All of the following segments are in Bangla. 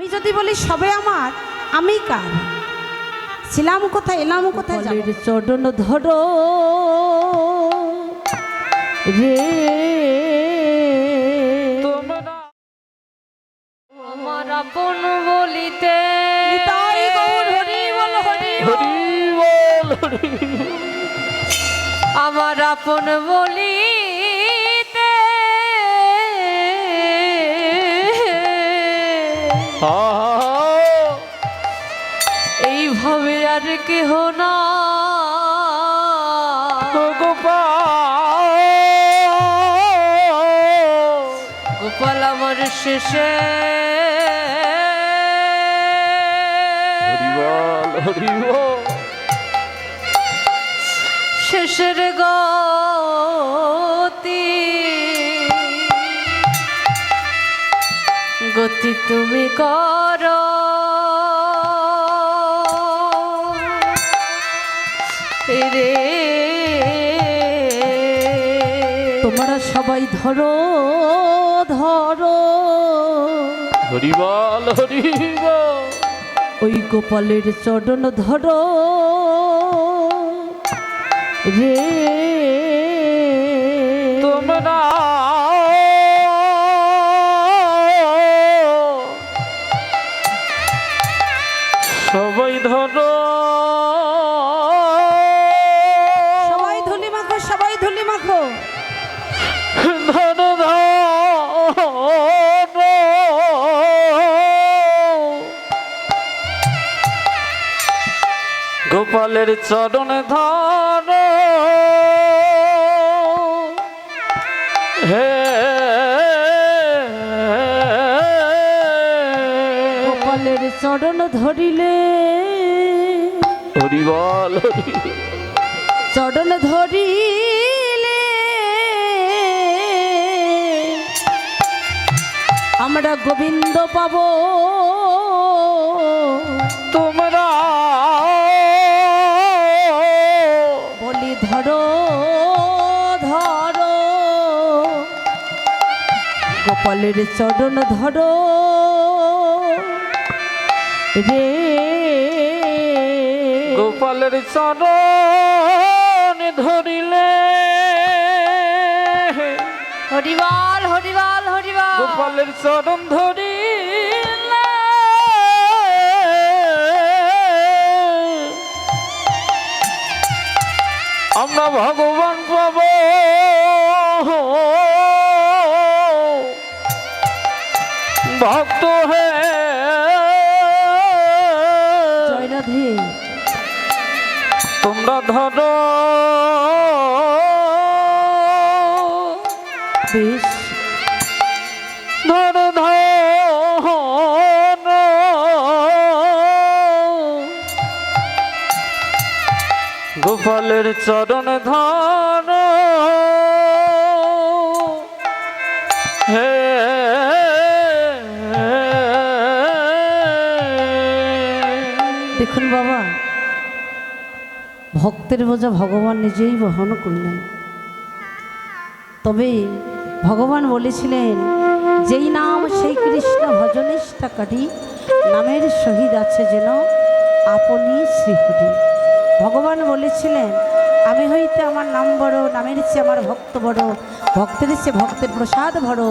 আমি যদি বলি সবে আমার, আমি কার? ছিলাম কোথায়, এলাম কোথায়? চরণ ধরো রে আমার আপন বলিতে নিতাই গৌর হরি বল, হরি বল, আমার আপন বলিতে এইভাবে আর কেহ না গোপাল আমার শেষে শেষের গতি গতি তুমি করো রে। তোমরা সবাই ধরো ধরো হরিবল হরিবল, ওই গোপালের চরণ ধরো রে তোমরা সবাই ধরো, সবাই ধুলি মাখো, সবাই ধুলি মাখো। ধরো ধরো গোপালের চরণ ধরো হে গোপালের চরণ ধরিলে হরিবল হরি, চরণ ধরিলে আমরা গোবিন্দ পাবো। তোমরা বলি ধরো ধরো গোপালের চরণ ধরো রে গোপালের চরণ ধরিলে হরিবল হরিবল হরিবল, গোপালের চরণ ধরিলে আমরা ভগবান পাব। ভক্ত হে জয় রাধে। তোমরা ধরো বেশ ধরো ধরো গোপালের চরণ ধরো হে দেখুন বাবা, ভক্তের বোঝা ভগবান নিজেই বহন করলেন। তবে ভগবান বলেছিলেন, যেই নাম সেই কৃষ্ণ ভজনিষ্ঠা কাটি, নামের সহিত আছে যেন আপনি শ্রীহরি। ভগবান বলেছিলেন, আমি হইতে আমার নাম বড়, নামের চেয়ে আমার ভক্ত বড়, ভক্তের চেয়ে ভক্তের প্রসাদ বড়,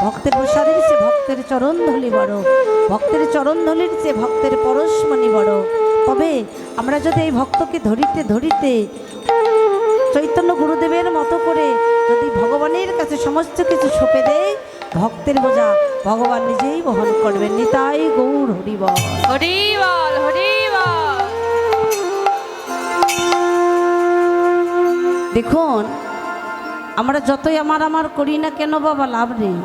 ভক্তের প্রসাদের চেয়ে ভক্তের চরণধূলি বড়, ভক্তের চরণধূলির চেয়ে ভক্তের পরশমণি বড়। তবে আমরা যদি এই ভক্তকে ধরিতে ধরিতে চৈতন্য গুরুদেবের মতো করে যদি ভগবানের কাছে সমস্ত কিছু সঁপে দেয়, ভক্তের বোঝা ভগবান নিজেই বহন করবেন। নিতাই গৌর হরিবল, হরিবল হরিবল। দেখুন, আমরা যতই আমার করি না কেন বাবা, লাভ নেই।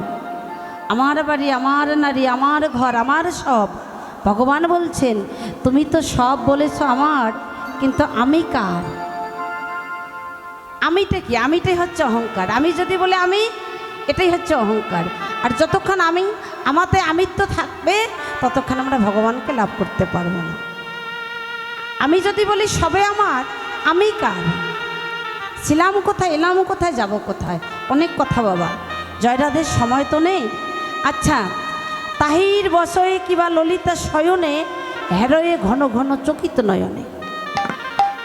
আমার বাড়ি, আমার নারী, আমার ঘর, আমার সব। ভগবান বলছেন, তুমি তো সব বলেছ আমার, কিন্তু আমি কার? আমিটা কি? আমিটাই হচ্ছে অহংকার। আমি যদি বলে আমি, এটাই হচ্ছে অহংকার। আর যতক্ষণ আমি আমাতে আমিত্ব থাকবে, ততক্ষণ আমরা ভগবানকে লাভ করতে পারবো না। আমি যদি বলি সবে আমার, আমি কার? ছিলাম কোথায়, এলাম কোথায়, যাব কোথায়? অনেক কথা বাবা। জয়রাধের সময় তো নেই। আচ্ছা, তাহির বসয়ে কিবা ললিতা শয়নে হেরয়ে ঘন ঘন চকিত নয়নে।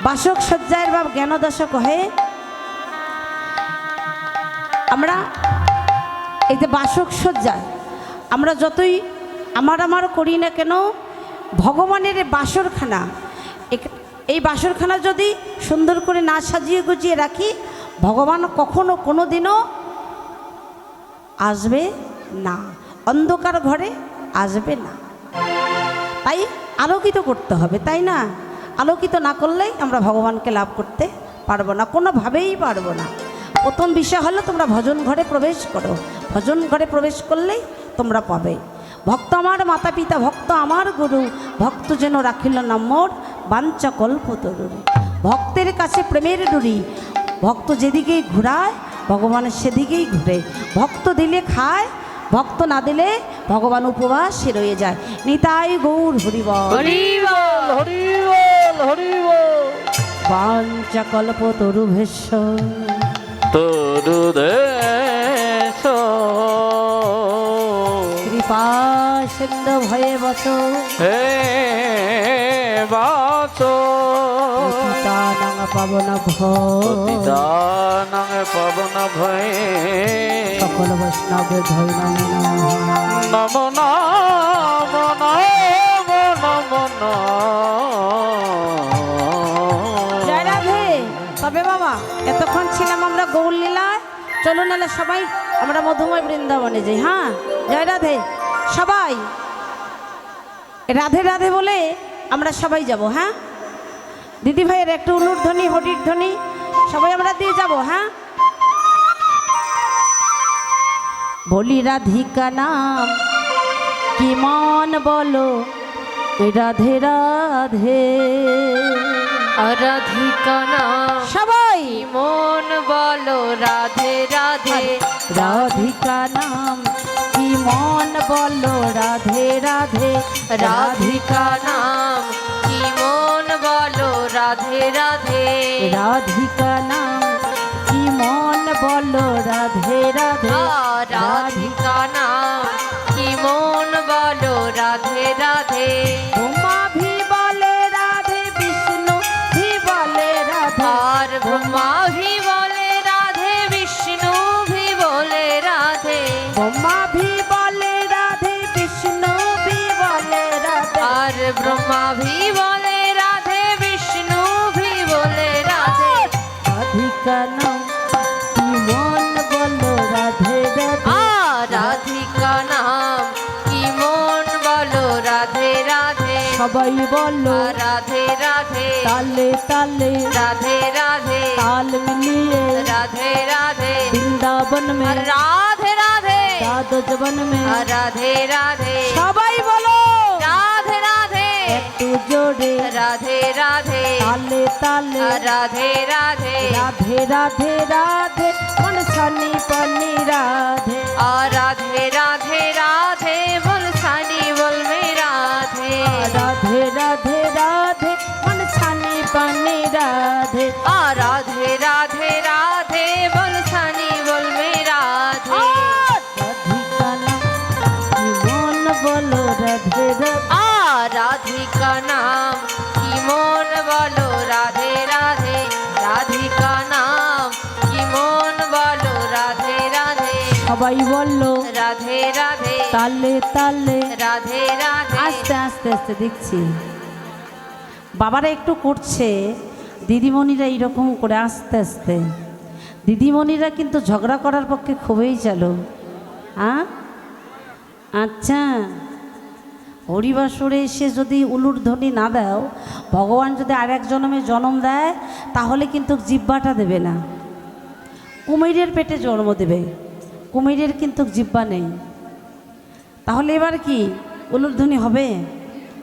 বাসক সজ্জায়ের বাপ জ্ঞানদাস কহে আমরা এই যে বাসক সজ্জায় আমরা যতই আমার করি না কেন, ভগবানের বাসরখানা, এই বাসরখানা যদি সুন্দর করে না সাজিয়ে গুজিয়ে রাখি, ভগবান কখনো কোনো দিনও আসবে না, অন্ধকার ঘরে আসবে না। তাই আলোকিত করতে হবে, তাই না? আলোকিত না করলেই আমরা ভগবানকে লাভ করতে পারবো না, কোনোভাবেই পারবো না। প্রথম বিষয় হলো তোমরা ভজন ঘরে প্রবেশ করো, ভজন ঘরে প্রবেশ করলেই তোমরা পাবে। ভক্ত আমার মাতা পিতা, ভক্ত আমার গুরু, ভক্ত যেন রাখিল না মোর বাঞ্ছা কল্পতরুরে। ভক্তের কাছে প্রেমের ডুরি, ভক্ত যেদিকেই ঘুরায় ভগবান সেদিকেই ঘুরে। ভক্ত দিলে খায়, ভক্ত না দিলে ভগবান উপবাসে রয়ে যায়। নিতাই গৌর হরিবল হরিবল হরিবল হরিবল। বাঞ্ছা কল্পতরু ভেষ্য তরুদেশ কৃপা সিন্ধু ভয়ে বস হে বাচো পতিতানাং পাবন ভয় দানং পবন ভয়ে সকল বৈষ্ণব ধৈ নম নম নম নম নম জয় রাধে। তবে বাবা এতক্ষণ ছিলাম আমরা গৌর লীলায়, চলো নাহলে সবাই আমরা মধুময় বৃন্দাবনে যাই। হ্যাঁ, জয় রাধে। সবাই রাধে রাধে বলে আমরা সবাই যাব। হ্যাঁ দিদি ভাইয়ের একটু উলুর ধ্বনি, হরির ধ্বনি সবাই আমরা দিয়ে যাব। হ্যাঁ, বলি রাধিকা নাম কি মন বলো, রাধে রাধে। রাধিকা নাম সবাই মন বলো রাধে রাধে। রাধিকা নাম কি মন বলো, রাধে রাধে। রাধিকা নাম কি মন বলো রাধে রাধে। রাধিকা নাম কি মন বলো, রাধে রাধে। রাধিকা নাম কি মন বলো রাধে রাধে। উমা ভি বলে রাধে, বিষ্ণু ভি বলে রাধে। আর ব্রহ্মা ভি বলে রাধে, বিষ্ণু ভি বলে রাধে। উমা ভি বলে রাধে, বিষ্ণু ভি বলে রাধে। আর ব্রহ্মা ভি বলে রাধে, বিষ্ণু ভি বলে রাধে। রাধিকা নাম কি মন বলো, রাধে রাধে। রাধিকা নাম কি মন বলো রাধে রাধে। সবাই বলো রাধে রাধে তালে তালে, রাধে রাধে ताल मिलिए राधे राधे। বৃন্দাবন মে, राधे राधे দ্বাদশ বন মে। राधे राधे সবাই বলো राधे राधे। একটু জোরে राधे राधे তালে তালে, राधे राधे। রাধে রাধে রাধে মন ছানি পানি রাধে। राधे राधे राधे बोल सानी बोल में राधे। রাধে রাধে রাধে মন ছানি পানি রাধে। राधे राधे राधे बोल सानी बोल में राधे। রাধিকা নাম কি মন বলো, রাধে রাধে। राधिका नाम की मोन बोलो राधे राधे। राधिका नाम की मोन बोलो राधे राधे। সবাই বললো राधे राधे তালে তালে। राधे राधे। আস্তে আস্তে আস্তে দেখছি বাবারা একটু করছে, দিদিমণিরা এইরকম করে আস্তে আস্তে। দিদিমণিরা কিন্তু ঝগড়া করার পক্ষে খুবই চালু। হ্যাঁ, আচ্ছা, হরিবাসরে এসে যদি উলুর ধ্বনি না দাও, ভগবান যদি আর এক জন্মে জন্ম দেয় তাহলে কিন্তু জিহ্বাটা দেবে না, কুমিরের পেটে জন্ম দেবে। কুমিরের কিন্তু জিহ্বা নেই। তাহলে এবার কি উলুর ধ্বনি হবে?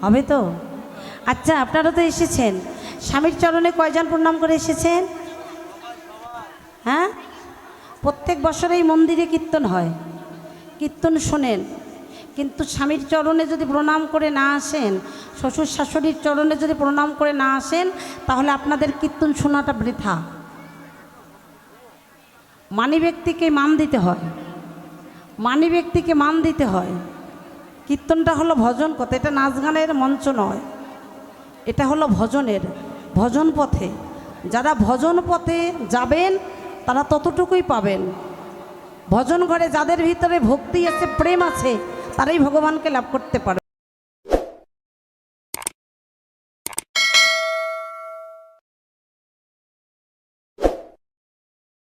হবে তো? আচ্ছা, আপনারা তো এসেছেন, স্বামীর চরণে কয়জন প্রণাম করে এসেছেন? হ্যাঁ, প্রত্যেক বছর এই মন্দিরে কীর্তন হয়, কীর্তন শোনেন, কিন্তু স্বামীর চরণে যদি প্রণাম করে না আসেন, শ্বশুর শাশুড়ির চরণে যদি প্রণাম করে না আসেন, তাহলে আপনাদের কীর্তন শোনাটা বৃথা। মানি ব্যক্তিকে মান দিতে হয়, মানি ব্যক্তিকে মান দিতে হয়। কীর্তনটা হলো ভজন কথা, এটা নাচ গানের মঞ্চ নয়, এটা হলো ভজনের, ভজন পথে। যারা ভজন পথে যাবেন তারা ততটুকুই পাবেন। ভজন ঘরে যাদের ভিতরে ভক্তি আছে, প্রেম আছে, তারাই ভগবানকে লাভ করতে পারবে।